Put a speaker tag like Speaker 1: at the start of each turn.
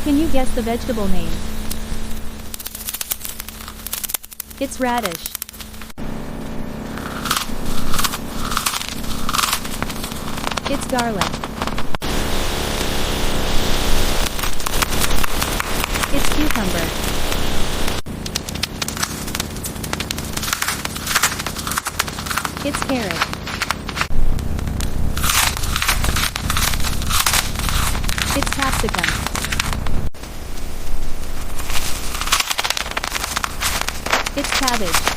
Speaker 1: Can you guess the vegetable name? It's radish. It's garlic. It's cucumber. It's carrot. It's capsicum. It's cabbage.